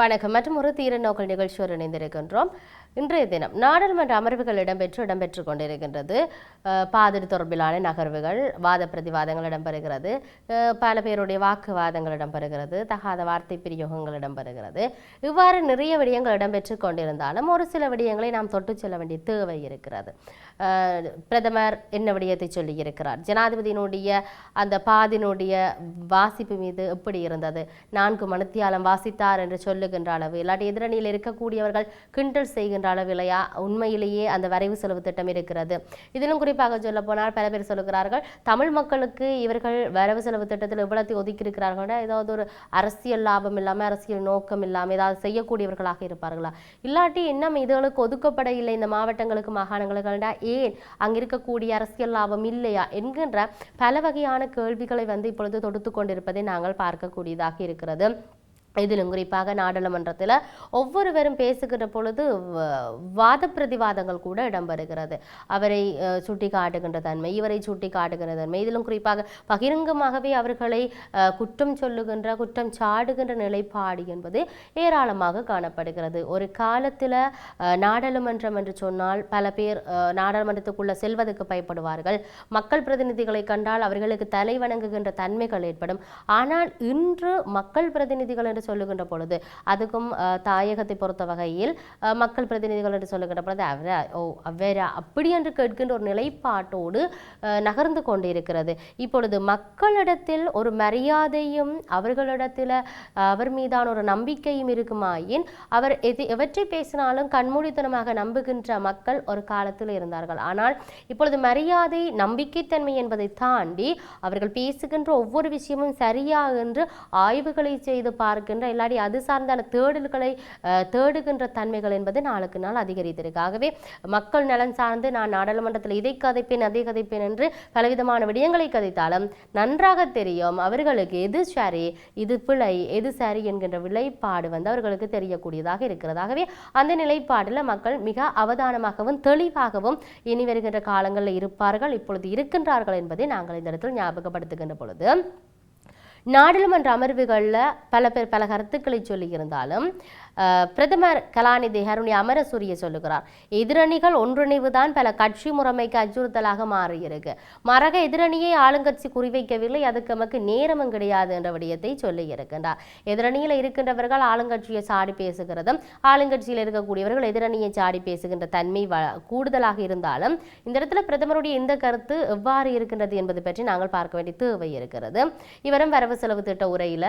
வணக்கம். மற்றும் ஒரு தீர நோக்கல் நிகழ்ச்சியோடு இணைந்திருக்கின்றோம். இன்றைய தினம் நாடாளுமன்ற அமர்வுகள் இடம்பெற்றுக் கொண்டிருக்கின்றது. பாதிரி தொடர்பிலான நகர்வுகள், வாத பிரதிவாதங்கள் இடம்பெறுகிறது. பல பேருடைய வாக்குவாதங்கள் இடம்பெறுகிறது. தகாத வார்த்தை பிரயோகங்கள் இடம்பெறுகிறது. இவ்வாறு நிறைய விடயங்கள் இடம்பெற்றுக் கொண்டிருந்தாலும் ஒரு சில விடயங்களை நாம் தொட்டு செல்ல வேண்டிய தேவை இருக்கிறது. பிரதமர் என்ன விடயத்தை சொல்லியிருக்கிறார், ஜனாதிபதியினுடைய அந்த பாதினுடைய வாசிப்பு மீது எப்படி இருந்தது, 4 மணித்தியாலம் வாசித்தார் என்று சொல்லுகின்ற அளவு, இல்லாட்டி எதிரணியில் இருக்கக்கூடியவர்கள் கிண்டல் செய்கின்ற அளவிலையா உண்மையிலேயே அந்த வரைவு செலவு திட்டம் இருக்கிறது. இதிலும் குறிப்பாக சொல்ல போனால் பல பேர் சொல்லுகிறார்கள், தமிழ் மக்களுக்கு இவர்கள் வரவு செலவு திட்டத்தில் இவ்வளத்தை ஒதுக்கி இருக்கிறார்கள், ஏதாவது ஒரு அரசியல் லாபம் இல்லாமல் அரசியல் நோக்கம் இல்லாமல் ஏதாவது செய்யக்கூடியவர்களாக இருப்பார்களா, இல்லாட்டி இன்னும் இதுகளுக்கு ஒதுக்கப்பட இல்லை இந்த மாவட்டங்களுக்கு மாகாணங்களுக்கு, ஏன் அங்க இருக்கக்கூடிய அரசியல் லாபம் இல்லையா என்கின்ற பல வகையான கேள்விகளை இப்பொழுது தொடுத்து கொண்டிருப்பதை நாங்கள் பார்க்கக்கூடியதாக இருக்கிறது. இதிலும் குறிப்பாக நாடாளுமன்றத்தில் ஒவ்வொருவரும் பேசுகிற பொழுது வாத பிரதிவாதங்கள் கூட இடம்பெறுகிறது. அவரை சுட்டி காட்டுகின்ற தன்மை, இவரை சுட்டி காட்டுகின்ற தன்மை, இதிலும் குறிப்பாக பகிரங்கமாகவே அவர்களை குற்றம் சொல்லுகின்ற குற்றம் சாடுகின்ற நிலைப்பாடு என்பது ஏராளமாக காணப்படுகிறது. ஒரு காலத்தில் நாடாளுமன்றம் என்று சொன்னால் பல பேர் நாடாளுமன்றத்துக்குள்ள செல்வதற்கு பயப்படுவார்கள். மக்கள் பிரதிநிதிகளை கண்டால் அவர்களுக்கு தலை வணங்குகின்ற தன்மைகள் ஏற்படும். ஆனால் இன்று மக்கள் பிரதிநிதிகள் என்று சொல்லுகின்ற பொழுது, அதுக்கும் தாயகத்தை பொறுத்த வகையில் மக்கள் பிரதிநிதிகள் என்று சொல்லுகின்ற பொழுது அவரா அப்படி என்று கேட்கின்ற ஒரு நிலைப்பாட்டோடு நகர்ந்து கொண்டிருக்கிறது. இப்பொழுது மக்களிடத்தில் ஒரு மரியாதையும் அவர்களிடத்தில் அவர் மீதான ஒரு நம்பிக்கையும் இருக்குமாயின் அவர் எவற்றை பேசினாலும் கண்மூடித்தனமாக நம்புகின்ற மக்கள் ஒரு காலத்தில் இருந்தார்கள். ஆனால் இப்பொழுது மரியாதை நம்பிக்கைத்தன்மை என்பதை தாண்டி அவர்கள் பேசுகின்ற ஒவ்வொரு விஷயமும் சரியா என்று ஆய்வுகளை செய்து பார்க்கின்ற இல்லாட்டி அது சார்ந்தான தேடல்களை தேடுகின்ற தன்மைகள் என்பது நாளுக்கு நாள் அதிகரித்திருக்கு. ஆகவே மக்கள் நலன் சார்ந்து நான் நாடாளுமன்றத்தில் இதை கதைப்பேன் அதை கதைப்பேன் என்று பலவிதமான விடயங்களை கதைத்தாலும் நன்றாக தெரியும் அவர்களுக்கு எது சரி இது பிழை எது சரி என்கின்ற நிலைப்பாடு அவர்களுக்கு தெரியக்கூடியதாக இருக்கிறது. ஆகவே அந்த நிலைப்பாடில் மக்கள் மிக அவதானமாகவும் தெளிவாகவும் இனி வருகின்ற காலங்களில் இருப்பார்கள், இப்பொழுது இருக்கின்றார்கள் என்பதை நாங்கள் இந்த இடத்தில் ஞாபகப்படுத்துகின்ற பொழுது, நாடாளுமன்ற அமர்வுகளில் பல பேர் பல கருத்துக்களை சொல்லியிருந்தாலும் பிரதமர் கலாநிதி ஹருணி அமரசூரிய சொல்லுகிறார், எதிரணிகள் ஒன்றிணைவுதான் பல கட்சி முறைமைக்கு அச்சுறுத்தலாக மாறியிருக்கு. மரக எதிரணியை ஆளுங்கட்சி குறிவைக்கவில்லை, அதுக்கு நமக்கு நேரமும் கிடையாது என்ற விடயத்தை சொல்லி இருக்கின்றார். எதிரணியில் இருக்கின்றவர்கள் ஆளுங்கட்சியை சாடி பேசுகிறதும் ஆளுங்கட்சியில் இருக்கக்கூடியவர்கள் எதிரணியை சாடி பேசுகின்ற தன்மை கூடுதலாக இருந்தாலும் இந்த இடத்துல பிரதமருடைய இந்த கருத்து எவ்வாறு இருக்கின்றது என்பது பற்றி நாங்கள் பார்க்க வேண்டிய தேவை இருக்கிறது. இவரும் வரவு செலவு திட்ட உரையில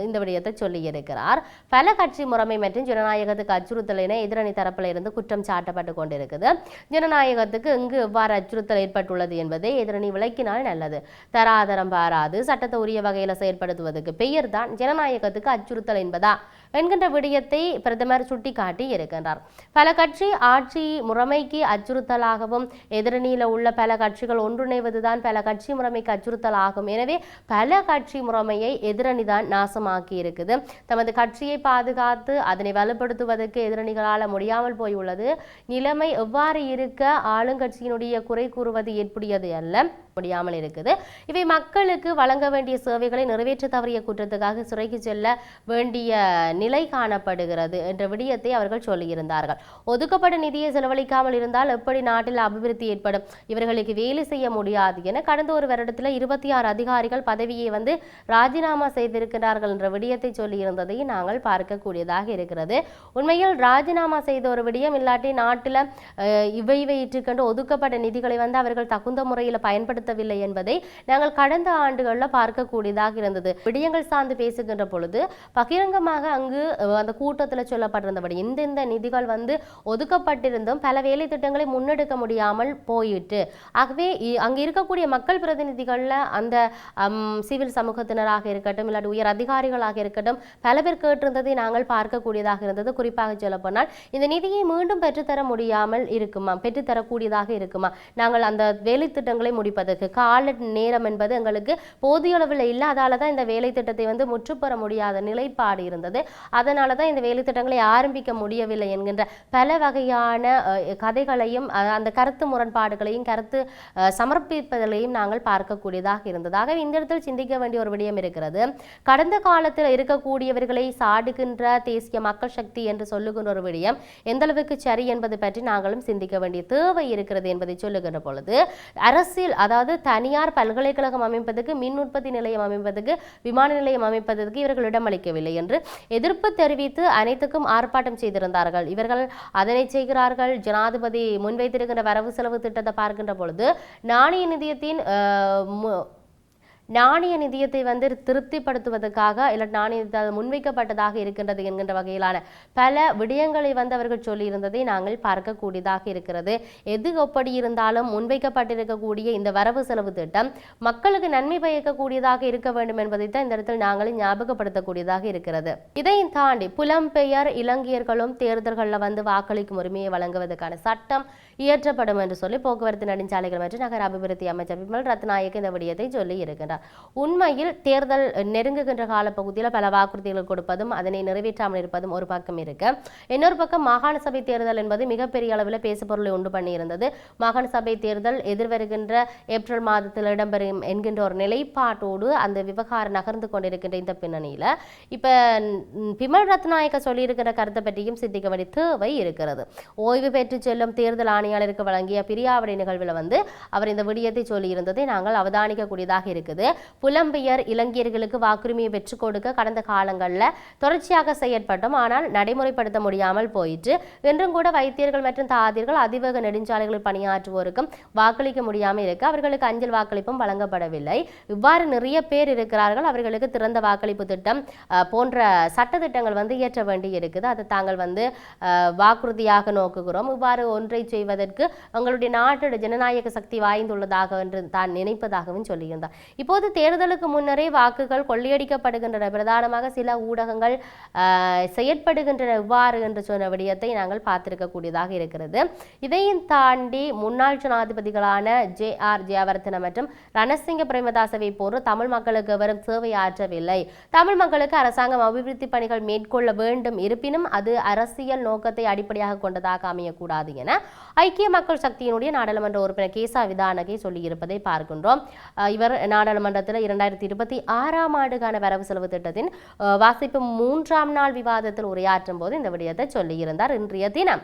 இந்த விடயத்தை சொல்லி இருக்கிறார். பல கட்சி முறைமை மற்றும் ஜனநாயகத்துக்கு அச்சுறுத்தல் என எதிரணி தரப்பில் இருந்து குற்றம் சாட்டப்பட்டு கொண்டிருக்குது. ஜனநாயகத்துக்கு இங்கு எவ்வாறு அச்சுறுத்தல் ஏற்பட்டுள்ளது என்பதை எதிரணி விளக்கினால் நல்லது. தராதரம் பாராது சட்டத்தை உரிய வகையில் செயற்படுத்துவதற்கு பெயர் தான் ஜனநாயகத்துக்கு அச்சுறுத்தல் என்பதா என்கின்ற விடயத்தை பிரதமர் சுட்டி காட்டி இருக்கின்றார். பல கட்சி ஆட்சி முறைமைக்கு அச்சுறுத்தலாகவும் எதிரணியில் உள்ள பல கட்சிகள் ஒன்றிணைவதுதான் பல கட்சி முறைமைக்கு அச்சுறுத்தல் ஆகும். எனவே பல கட்சி முறைமையை எதிரணிதான் நாசமாக்கி இருக்குது. தமது கட்சியை பாதுகாத்து அதனை வலுப்படுத்துவதற்கு எதிரணிகளால் முடியாமல் போயுள்ளது. நிலைமை எவ்வாறு இருக்க ஆளுங்கட்சியினுடைய குறை கூறுவது ஏற்புடையது அல்ல, முடியாமல் இருக்குது. இவை மக்களுக்கு வழங்க வேண்டிய சேவைகளை நிறைவேற்ற தவறிய குற்றத்துக்காக சிறைக்கு செல்ல வேண்டிய நிலை காணப்படுகிறது என்ற விடயத்தை அவர்கள் சொல்லியிருந்தார்கள். ஒதுக்கப்பட்ட நிதியை செலவழிக்காமல் இருந்தால் எப்படி நாட்டில் அபிவிருத்தி ஏற்படும், இவர்களுக்கு வேலை செய்ய முடியாது என கடந்த ஒரு வருடத்தில் 26 அதிகாரிகள் பதவியை ராஜினாமா செய்திருக்கிறார்கள் என்ற விடயத்தை சொல்லியிருந்ததை நாங்கள் பார்க்கக்கூடியதாக இருக்கிறது. உண்மையில் ராஜினாமா செய்த ஒரு விடயம் இல்லாட்டி நாட்டில் இவை இட்டுக்கொண்டு ஒதுக்கப்பட்ட நிதிகளை அவர்கள் தகுந்த முறையில் பயன்படுத்தவில்லை என்பதை நாங்கள் கடந்த ஆண்டுகளில் பார்க்கக்கூடியதாக இருந்தது. விடயங்கள் சார்ந்து பேசுகின்ற பொழுது பகிரங்கமாக அங்கு அந்த கூட்டத்தில் சொல்லப்பட்டிருந்தபடி இந்த நிதிகள் ஒதுக்கப்பட்டிருந்தும் பல வேலை திட்டங்களை முன்னெடுக்க முடியாமல் போயிட்டு, ஆகவே அங்கு இருக்கக்கூடிய மக்கள் பிரதிநிதிகள்ல அந்த சிவில் சமூகத்தினராக இருக்கட்டும் இல்லாட்டி உயர் அதிகாரிகளாக இருக்கட்டும் பல பேர் கேட்டிருந்ததை நாங்கள் பார்க்கக்கூடியதாக இருந்தது. குறிப்பாக சொல்லப்போனால் இந்த நிதியை மீண்டும் பெற்றுத்தர முடியாமல் இருக்குமா, பெற்றுத்தரக்கூடியதாக இருக்குமா, நாங்கள் அந்த வேலை திட்டங்களை முடிப்பதற்கு செய்வதற்கு கால நேரம் என்பது எங்களுக்கு போதிய அளவில் இல்லாதால தான் இந்த வேலை திட்டத்தை வந்து முற்றுப்பெற முடியாத நிலைப்பாடு இருந்தது. அதனால தான் இந்த வேலை திட்டங்களை ஆரம்பிக்க முடியவில்லை என்கின்ற பல வகையான கதைகளையும் அந்த கருத்து முரண்பாடுகளையும் கருத்து சமர்ப்பிப்பதிலையும் நாங்கள் பார்க்கக்கூடியதாக இருந்ததாக இந்த இடத்தில் சிந்திக்க வேண்டிய ஒரு விடயம் இருக்கிறது. கடந்த காலத்தில் இருக்கக்கூடியவர்களை சாடுகின்ற தேசிய மக்கள் சக்தி என்று சொல்லுகின்ற ஒரு விடயம் எந்த அளவுக்கு சரி என்பது பற்றி நாங்களும் சிந்திக்க வேண்டிய தேவை இருக்கிறது என்பதை சொல்லுகின்ற பொழுது அரசியல், அதாவது தனியார் பல்கலைக்கழகம் அமைப்பதற்கு, மின் உற்பத்தி நிலையம் அமைப்பதற்கு, விமான நிலையம் அமைப்பதற்கு இவர்கள் இடமளிக்கவில்லை என்று எதிர்ப்பு தெரிவித்து அனைத்துக்கும் ஆர்ப்பாட்டம் செய்திருந்தார்கள். இவர்கள் அதனை செய்கிறார்கள். ஜனாதிபதி முன்வைத்திருக்கின்ற வரவு செலவு திட்டத்தை பார்க்கின்ற பொழுது நாணய நிதியத்தை வந்து திருப்திப்படுத்துவதற்காக இல்லை நாணயத்தை முன்வைக்கப்பட்டதாக இருக்கின்றது என்கின்ற வகையிலான பல விடயங்களை வந்து அவர்கள் சொல்லியிருந்ததை நாங்கள் பார்க்கக்கூடியதாக இருக்கிறது. எது எப்படி இருந்தாலும் முன்வைக்கப்பட்டிருக்கக்கூடிய இந்த வரவு செலவு திட்டம் மக்களுக்கு நன்மை பயக்கக்கூடியதாக இருக்க வேண்டும் என்பதைத்தான் இந்த இடத்தில் நாங்கள் ஞாபகப்படுத்தக்கூடியதாக இருக்கிறது. இதையும் தாண்டி புலம்பெயர் இலங்கையர்களும் தேர்தல்களில் வந்து வாக்களிக்கும் உரிமையை வழங்குவதற்கான சட்டம் இயற்றப்படும் என்று சொல்லி போக்குவரத்து நெடுஞ்சாலைகள் மற்றும் நகர அபிவிருத்தி அமைச்சர் விமல் ரத்நாயக்க இந்த விடயத்தை சொல்லி இருக்கின்றார். உண்மையில் தேர்தல் நெருங்குகின்ற காலப்பகுதியில் பல வாக்குறுதிகள் கொடுப்பதும் அதனை நிறைவேற்றாமல் இருப்பதும் ஒரு பக்கம் இருக்கு. இன்னொரு பக்கம் மாகாண சபை தேர்தல் என்பது மிகப்பெரிய அளவில் பேசுபொருளை உண்டு பண்ணி இருந்தது. மாகாண சபை தேர்தல் எதிர்வருகின்ற ஏப்ரல் மாதத்தில் இடம்பெறும் என்கின்ற ஒரு நிலைப்பாட்டோடு அந்த விவகாரம் நகர்ந்து கொண்டிருக்கின்ற இந்த பின்னணியில இப்ப விமல் ரத்நாயக்க சொல்லியிருக்கிற கருத்தை பற்றியும் சிந்திக்க வேண்டிய தேவை இருக்கிறது. ஓய்வு பெற்று செல்லும் தேர்தல் ஆணையாளருக்கு வழங்கிய பிரியாவிடை நிகழ்வில் வந்து அவர் இந்த விடயத்தை சொல்லியிருந்ததை நாங்கள் அவதானிக்கக்கூடியதாக இருக்குது. புலம்பெயர் இலங்கையர்களுக்கு வாக்குரிமையை பெற்றுக் கொடுக்க கடந்த காலங்களில் தொடர்ச்சியாக செயற்பட்டோம். ஆனால் நடைமுறைப்படுத்த முடியாமல் போயிற்று. என்றும் கூட வைத்தியர்கள் மற்றும் தாதியர்கள் அதிவேக நெடுஞ்சாலைகளில் பணியாற்றுவோருக்கும் வாக்களிக்க முடியாமல் இருக்கு. அவர்களுக்கு அஞ்சல் வாக்களிப்பும் வழங்கப்படவில்லை. இவ்வாறு நிறைய பேர் இருக்கிறார்கள். அவர்களுக்கு திறந்த வாக்களிப்பு திட்டம் போன்ற சட்ட திட்டங்கள் வந்து இயற்ற வேண்டி இருக்குது. அதை தாங்கள் வந்து வாக்குறுதியாக நோக்குகிறோம். இவ்வாறு ஒன்றை செய்வதற்கு உங்களுடைய நாட்டோட ஜனநாயக சக்தி வாய்ந்துள்ளதாக என்று தான் நினைப்பதாகவும் சொல்லியிருந்தார். இப்போது தேர்தலுக்கு முன்னரே வாக்குகள் கொள்ளையடிக்கப்படுகின்றன. பிரதானமாக சில ஊடகங்கள் செயற்படுகின்றன இவ்வாறு என்று சொன்ன விடயத்தை நாங்கள் பார்த்திருக்கக்கூடியதாக இருக்கிறது. இதையும் தாண்டி முன்னாள் ஜனாதிபதிகளான JR ஜெயவர்தன மற்றும் ரணசிங்க பிரேமதாசவை போன்று தமிழ் மக்களுக்கு எவரும் சேவை ஆற்றவில்லை. தமிழ் மக்களுக்கு அரசாங்கம் அபிவிருத்தி பணிகள் மேற்கொள்ள வேண்டும். இருப்பினும் அது அரசியல் நோக்கத்தை அடிப்படையாக கொண்டதாக அமையக்கூடாது என ஐக்கிய மக்கள் சக்தியினுடைய நாடாளுமன்ற உறுப்பினர் கேசா விதானகே சொல்லியிருப்பதை பார்க்கின்றோம். இவர் நாடாளுமன்றத்தில் 2026ஆம் ஆண்டுக்கான வரவு செலவு திட்டத்தின் வாசிப்பு 3ஆம் நாள் விவாதத்தில் உரையாற்றும் போது இந்த விடயத்தை சொல்லியிருந்தார் இன்றைய தினம்.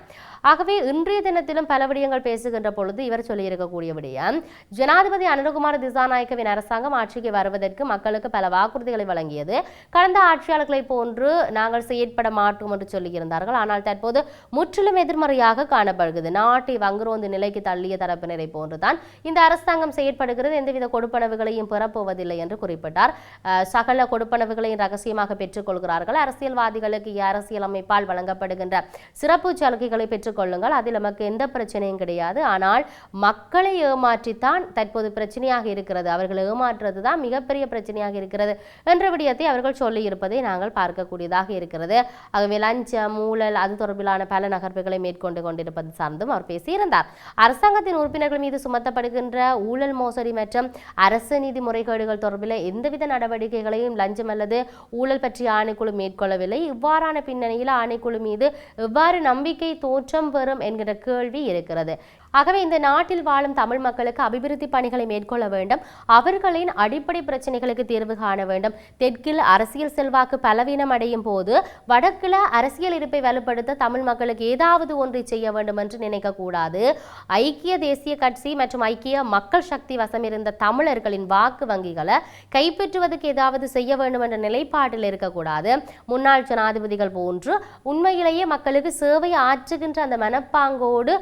ஆகவே இன்றைய தினத்திலும் பல விடயங்கள் பேசுகின்ற பொழுது இவர் சொல்லியிருக்கக்கூடிய விடயம், ஜனாதிபதி அனுரகுமார திசாநாயக்கவின் அரசாங்கம் ஆட்சிக்கு வருவதற்கு மக்களுக்கு பல வாக்குறுதிகளை வழங்கியது. கடந்த ஆட்சியாளர்களை போன்று நாங்கள் செயற்பட மாட்டோம் என்று சொல்லியிருந்தார்கள். ஆனால் தற்போது முற்றிலும் எதிர்மறையாக காணப்படுகிறது. நாட்டை வங்குரோந்து நிலைக்கு தள்ளிய தரப்பினரை போன்றுதான் இந்த அரசாங்கம் செயற்படுகிறது. எந்தவித கொடுப்பனவுகளையும் பெறப்போவதில்லை என்று குறிப்பிட்டார். சகல கொடுப்பனவுகளையும் ரகசியமாக பெற்றுக் கொள்கிறார்கள். அரசியல்வாதிகளுக்கு அரசியல் அமைப்பால் வழங்கப்படுகின்ற சிறப்பு சலுகைகளை பெற்றுக் கொள்ளுங்கள், அதில் நமக்கு எந்த பிரச்சனையும் கிடையாது. ஆனால் மக்களை ஏமாற்றித்தான் தற்போது பிரச்சனையாக இருக்கிறது. அவர்கள் ஏமாற்றுறது தான் மிகப்பெரிய பிரச்சனையாக இருக்கிறது என்ற விடயத்தை அவர்கள் சொல்லி இருப்பதை நாங்கள் பார்க்கக்கூடியதாக இருக்கிறது. ஆகவே லஞ்சம், ஊழல் அது தொடர்பிலான பல நகர்வுகளை மேற்கொண்டு கொண்டிருப்பது சார்ந்தும் அவர் பேசியிருந்தார். அரசாங்கத்தின் உறுப்பினர்கள் மீது சுமத்தப்படுகின்ற ஊழல், மோசடி மற்றும் அரசு நீதி முறைகேடுகள் தொடர்பில் எந்தவித நடவடிக்கைகளையும் லஞ்சம் அல்லது ஊழல் பற்றிய ஆணைக்குழு மேற்கொள்ளவில்லை. இவ்வாறான பின்னணியில் ஆணைக்குழு மீது எவ்வாறு நம்பிக்கை தோற்றம் பெறும் என்கிற கேள்வி இருக்கிறது. ஆகவே இந்த நாட்டில் வாழும் தமிழ் மக்களுக்கு அபிவிருத்தி பணிகளை மேற்கொள்ள வேண்டும். அவர்களின் அடிப்படை பிரச்சனைகளுக்கு தீர்வு காண வேண்டும். தெற்கில் அரசியல் செல்வாக்கு பலவீனம் அடையும் போது வடக்கில் அரசியல் இருப்பை வலுப்படுத்த தமிழ் மக்களுக்கு ஏதாவது ஒன்றை செய்ய வேண்டும் என்று நினைக்கக்கூடாது. ஐக்கிய தேசிய கட்சி மற்றும் ஐக்கிய மக்கள் சக்தி வசம் இருந்த தமிழர்களின் வாக்கு வங்கிகளை கைப்பற்றுவதற்கு ஏதாவது செய்ய வேண்டும் என்ற நிலைப்பாட்டில் இருக்கக்கூடாது. முன்னாள் ஜனாதிபதிகள் போன்று உண்மையிலேயே மக்களுக்கு சேவை ஆற்றுகின்ற அந்த மனப்பாங்கோடு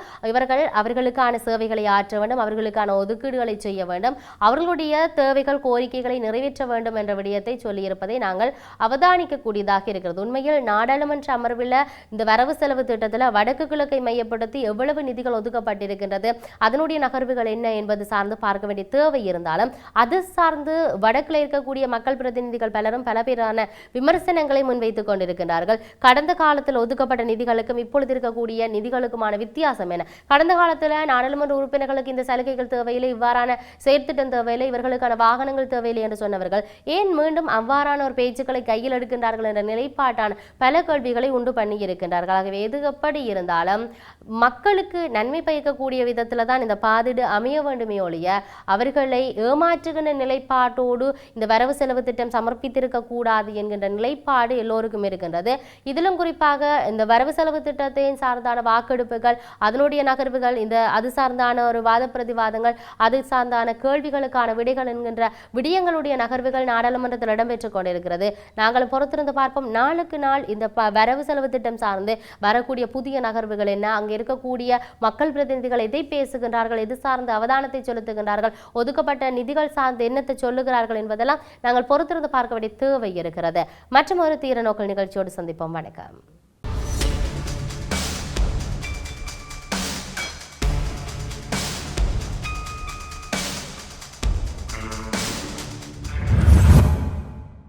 அவர்களுக்கான சேவைகளை ஆற்ற வேண்டும், அவர்களுக்கான ஒதுக்கீடுகளை செய்ய வேண்டும், அவர்களுடைய தேவைகள் கோரிக்கைகளை நிறைவேற்ற வேண்டும் என்ற விடயத்தை சொல்லியிருப்பதை நாங்கள் அவதானிக்கக்கூடியதாக இருக்கிறது. உண்மையில் நாடாளுமன்ற அமர்வில் இந்த வரவு செலவு திட்டத்தில் வடக்கு கிழக்கை மையப்படுத்தி எவ்வளவு நிதிகள் ஒதுக்கப்பட்டிருக்கின்றது, அதனுடைய நகர்வுகள் என்ன என்பது சார்ந்து பார்க்க வேண்டிய தேவை இருந்தாலும் அது சார்ந்து வடக்கில் இருக்கக்கூடிய மக்கள் பிரதிநிதிகள் பலரும் பல பேரான விமர்சனங்களை முன்வைத்துக் கொண்டிருக்கின்றார்கள். கடந்த காலத்தில் ஒதுக்கப்பட்ட நிதிகளுக்கும் இப்பொழுது இருக்கக்கூடிய நிதிகளுக்குமான வித்தியாசம் என? கடந்த காலத்தில் போல நாடாளுமன்ற உறுப்பினர்களுக்கு இந்த சலுகைகள் தேவையில்லை, இவ்வாறான செயற்திட்டம் தேவையில்லை, இவர்களுக்கான வாகனங்கள் தேவையில்லை என்று சொன்னவர்கள் ஏன் மீண்டும் அவ்வாறான ஒரு பேச்சுக்களை கையில் எடுக்கின்றார்கள் என்ற நிலைப்பாட்டான பல கேள்விகளை உண்டு பண்ணி இருக்கின்றார்கள். ஆகவே எது எப்படி இருந்தாலும் மக்களுக்கு நன்மை பயக்கக்கூடிய விதத்துல தான் இந்த பாதிடு அமைய வேண்டுமே ஒழிய அவர்களை ஏமாற்றுகின்ற நிலைப்பாட்டோடு இந்த வரவு செலவு திட்டம் சமர்ப்பித்திருக்க கூடாது என்கின்ற நிலைப்பாடு எல்லோருக்கும் இருக்கின்றது. இதிலும் குறிப்பாக இந்த வரவு செலவு திட்டத்தை சார்ந்தான வாக்கெடுப்புகள், அதனுடைய நகர்வுகள், இந்த அது சார்ந்தான ஒரு வாத பிரதிவாதங்கள், அது சார்ந்தான கேள்விகளுக்கான விடைகள் என்கின்ற விடயங்களுடைய நகர்வுகள் நாடாளுமன்றத்தில் இடம்பெற்றுக் கொண்டிருக்கிறது. நாங்கள் பொறுத்திருந்து பார்ப்போம். நாளுக்கு நாள் இந்த வரவு செலவு திட்டம் சார்ந்து வரக்கூடிய புதிய நகர்வுகள் என்ன, அங்கே இருக்கக்கூடிய மக்கள் பிரதிநிதிகள் எதை பேசுகின்றார்கள், எது சார்ந்த அவதானத்தை செலுத்துகின்றார்கள், ஒதுக்கப்பட்ட நிதிகள் சார்ந்து என்னத்தை சொல்லுகிறார்கள் என்பதெல்லாம் நாங்கள் பொறுத்திருந்து பார்க்க வேண்டிய தேவை இருக்கிறது. மற்றும் ஒரு தீர நோக்கல் நிகழ்ச்சியோடு சந்திப்போம். வணக்கம்.